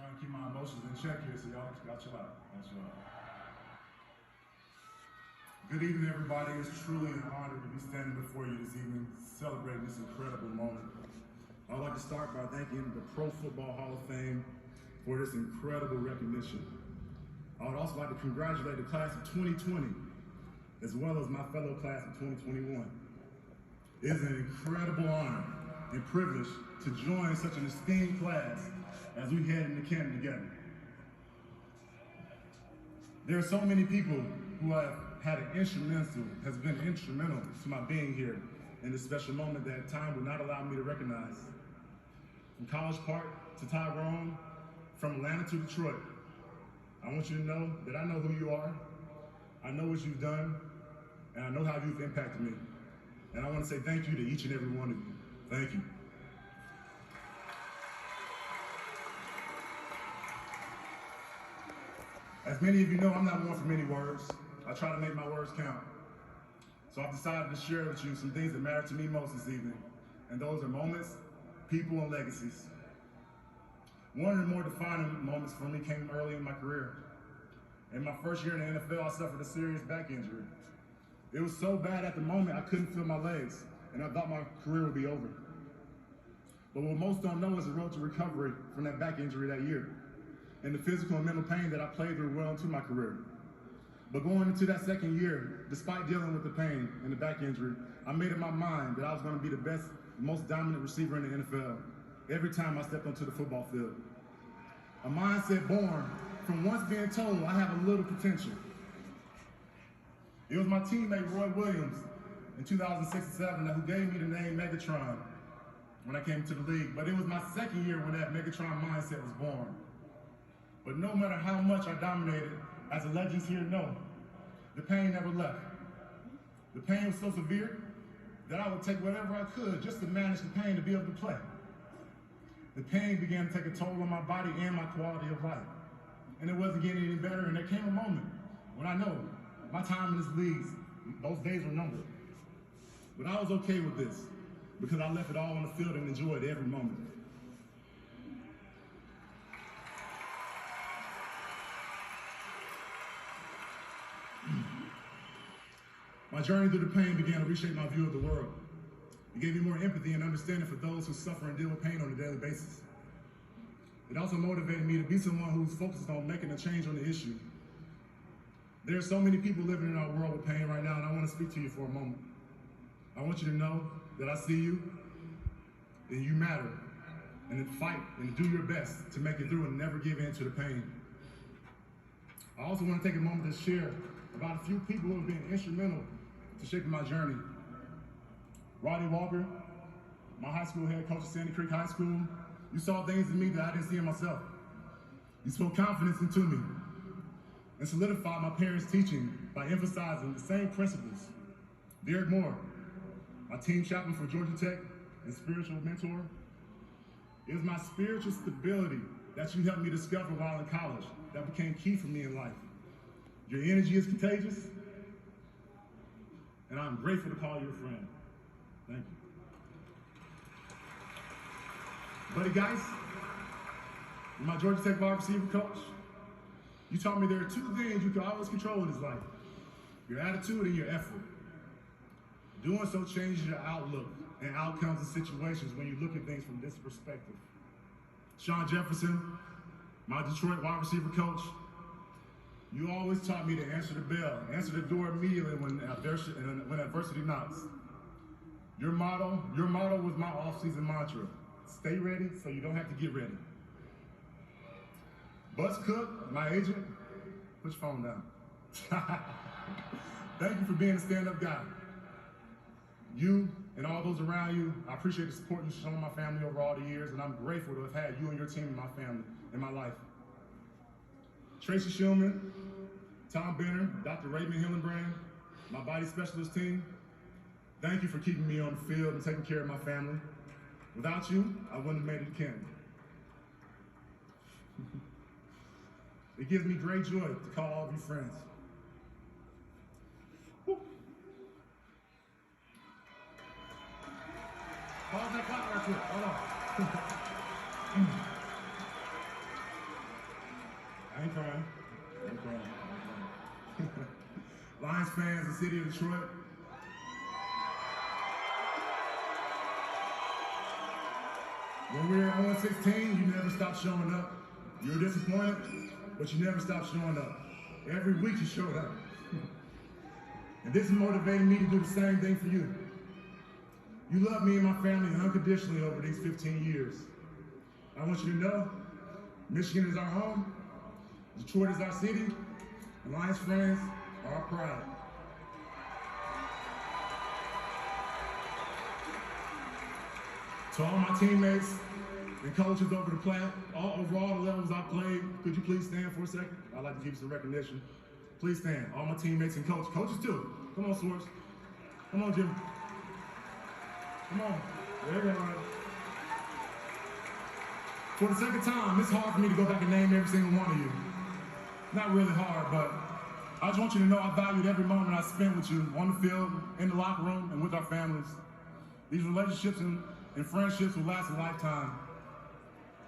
Trying to keep my emotions in check here, so y'all chill out. Good evening, everybody. It's truly an honor to be standing before you this evening, celebrating this incredible moment. I'd like to start by thanking the Pro Football Hall of Fame for this incredible recognition. I would also like to congratulate the class of 2020, as well as my fellow class of 2021. It is an incredible honor and privilege to join such an esteemed class as we head into Canton together. There are so many people who have been instrumental to my being here in this special moment that time would not allow me to recognize. From College Park to Tyrone, from Atlanta to Detroit, I want you to know that I know who you are, I know what you've done, and I know how you've impacted me. And I want to say thank you to each and every one of you. Thank you. As many of you know, I'm not one for many words. I try to make my words count. So I've decided to share with you some things that matter to me most this evening. And those are moments, people, and legacies. One of the more defining moments for me came early in my career. In my first year in the NFL, I suffered a serious back injury. It was so bad at the moment I couldn't feel my legs, and I thought my career would be over. But what most don't know is the road to recovery from that back injury that year, and the physical and mental pain that I played through well into my career. But going into that second year, despite dealing with the pain and the back injury, I made up my mind that I was going to be the best, most dominant receiver in the NFL every time I stepped onto the football field. A mindset born from once being told I have a little potential. It was my teammate Roy Williams in 2006-07 who gave me the name Megatron when I came to the league, but it was my second year when that Megatron mindset was born. But no matter how much I dominated, as the legends here know, the pain never left. The pain was so severe that I would take whatever I could just to manage the pain to be able to play. The pain began to take a toll on my body and my quality of life. And it wasn't getting any better, and there came a moment when I know my time in this league, those days were numbered. But I was okay with this because I left it all on the field and enjoyed every moment. My journey through the pain began to reshape my view of the world. It gave me more empathy and understanding for those who suffer and deal with pain on a daily basis. It also motivated me to be someone who's focused on making a change on the issue. There are so many people living in our world with pain right now, and I want to speak to you for a moment. I want you to know that I see you, and you matter, and to fight and to do your best to make it through and never give in to the pain. I also want to take a moment to share about a few people who have been instrumental to shaping my journey. Roddy Walker, my high school head coach at Sandy Creek High School, you saw things in me that I didn't see in myself. You spoke confidence into me and solidified my parents' teaching by emphasizing the same principles. Derek Moore, my team chaplain for Georgia Tech and spiritual mentor. It was my spiritual stability that you helped me discover while in college that became key for me in life. Your energy is contagious, and I'm grateful to call you a friend. Thank you. Buddy Geis, my Georgia Tech wide receiver coach, you taught me there are two things you can always control in this life: your attitude and your effort. Doing so changes your outlook and outcomes and situations when you look at things from this perspective. Sean Jefferson, my Detroit wide receiver coach, you always taught me to answer the bell, answer the door immediately when adversity knocks. Your motto was my off-season mantra: stay ready so you don't have to get ready. Butch Cook, my agent, put your phone down. Thank you for being a stand-up guy. You and all those around you, I appreciate the support you've shown my family over all the years, and I'm grateful to have had you and your team in my family, in my life. Tracy Shulman, Tom Benner, Dr. Raymond Hillenbrand, my body specialist team, thank you for keeping me on the field and taking care of my family. Without you, I wouldn't have made it to Canton. It gives me great joy to call all of you friends. Woo. Pause that clock right quick, hold on. city of Detroit. When we were 0-16, you never stopped showing up. You were disappointed, but you never stopped showing up. Every week you showed up. And this motivated me to do the same thing for you. You love me and my family unconditionally over these 15 years. I want you to know, Michigan is our home, Detroit is our city, Alliance Friends are our pride. To all my teammates and coaches over the plat, over all the levels I played, could you please stand for a second? I'd like to give you some recognition. Please stand. All my teammates and coaches too. Come on, Swartz. Come on, Jim. Come on. There you go. For the second time, it's hard for me to go back and name every single one of you. Not really hard, but I just want you to know I valued every moment I spent with you on the field, in the locker room, and with our families. These relationships and friendships will last a lifetime.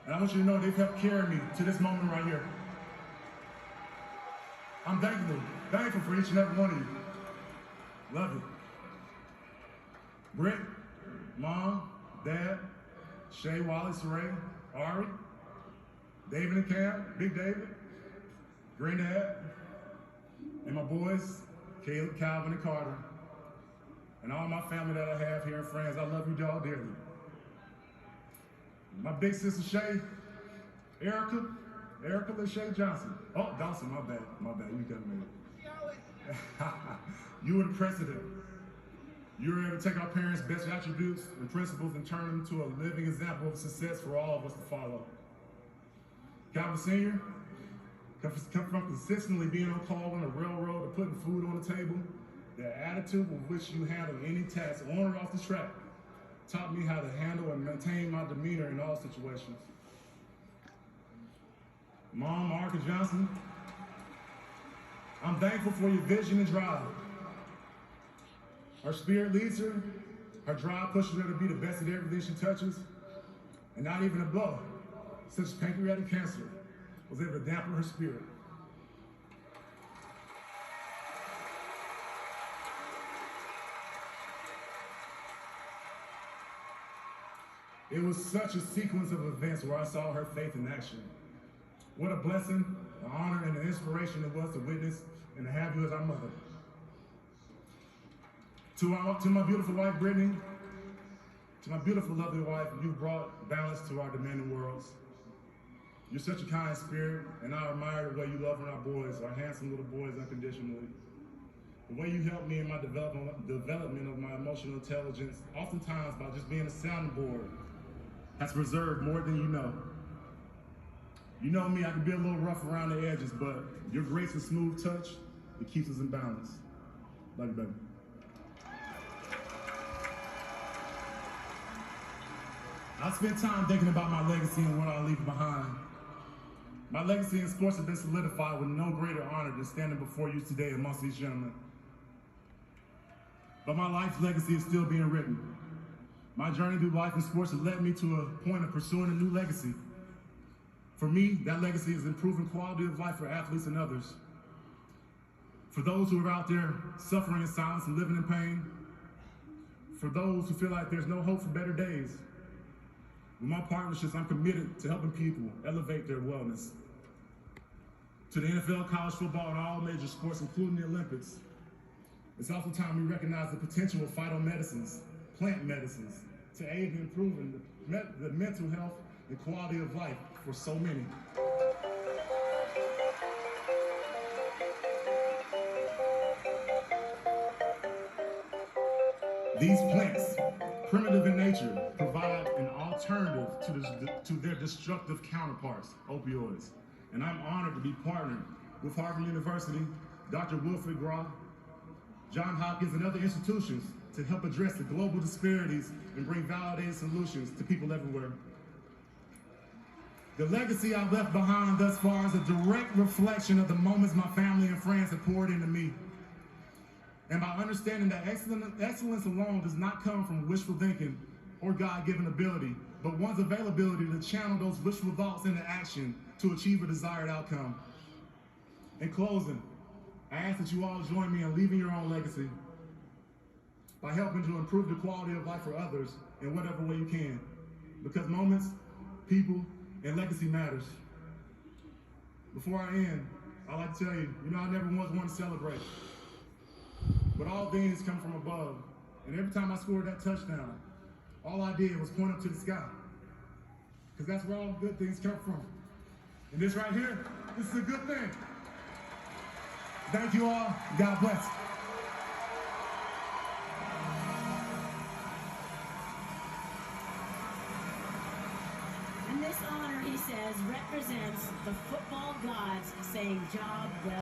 And I want you to know they've helped carry me to this moment right here. I'm thankful for each and every one of you. Love you. Britt, Mom, Dad, Shay, Wally, Saray, Ari, David and Cam, Big David, Granddad, and my boys, Caleb, Calvin, and Carter, and all my family that I have here and friends. I love you all dearly. My big sister Shay, Erica LaShay Johnson. Oh, Dawson, my bad. You got me. You were the precedent. You were able to take our parents' best attributes and principles and turn them into a living example of success for all of us to follow. Calvin Sr., come from consistently being on call on the railroad and putting food on the table, the attitude with which you handle any task on or off the track taught me how to handle and maintain my demeanor in all situations. Mom, Marka Johnson, I'm thankful for your vision and drive. Her spirit leads her, her drive pushes her to be the best at everything she touches, and not even a blow, such as pancreatic cancer, was able to dampen her spirit. It was such a sequence of events where I saw her faith in action. What a blessing, an honor, and an inspiration it was to witness and to have you as our mother. To my beautiful wife, Brittany, to my beautiful, lovely wife, you've brought balance to our demanding worlds. You're such a kind spirit, and I admire the way you love on our boys, our handsome little boys unconditionally. The way you helped me in my development of my emotional intelligence, oftentimes by just being a sounding board, has preserved more than you know. You know me, I can be a little rough around the edges, but your grace and smooth touch, it keeps us in balance. Love you, baby. I spent time thinking about my legacy and what I'll leave behind. My legacy in sports has been solidified with no greater honor than standing before you today amongst these gentlemen. But my life's legacy is still being written. My journey through life in sports has led me to a point of pursuing a new legacy. For me, that legacy is improving quality of life for athletes and others. For those who are out there suffering in silence and living in pain. For those who feel like there's no hope for better days. With my partnerships, I'm committed to helping people elevate their wellness. To the NFL, college football, and all major sports, including the Olympics, it's also time we recognize the potential of phytomedicines, plant medicines, to aid in improving the mental health and quality of life for so many. These plants, primitive in nature, provide an alternative to their destructive counterparts, opioids. And I'm honored to be partnered with Harvard University, Dr. Wilfred Grau, John Hopkins, and other institutions to help address the global disparities and bring validated solutions to people everywhere. The legacy I've left behind thus far is a direct reflection of the moments my family and friends have poured into me. And by understanding that excellence alone does not come from wishful thinking or God-given ability, but one's availability to channel those wishful thoughts into action to achieve a desired outcome. In closing, I ask that you all join me in leaving your own legacy by helping to improve the quality of life for others in whatever way you can. Because moments, people, and legacy matters. Before I end, I'd like to tell you, I never once wanted to celebrate. But all things come from above. And every time I scored that touchdown, all I did was point up to the sky. Because that's where all good things come from. And this right here, this is a good thing. Thank you all. God bless. And this honor, he says, represents the football gods saying, job well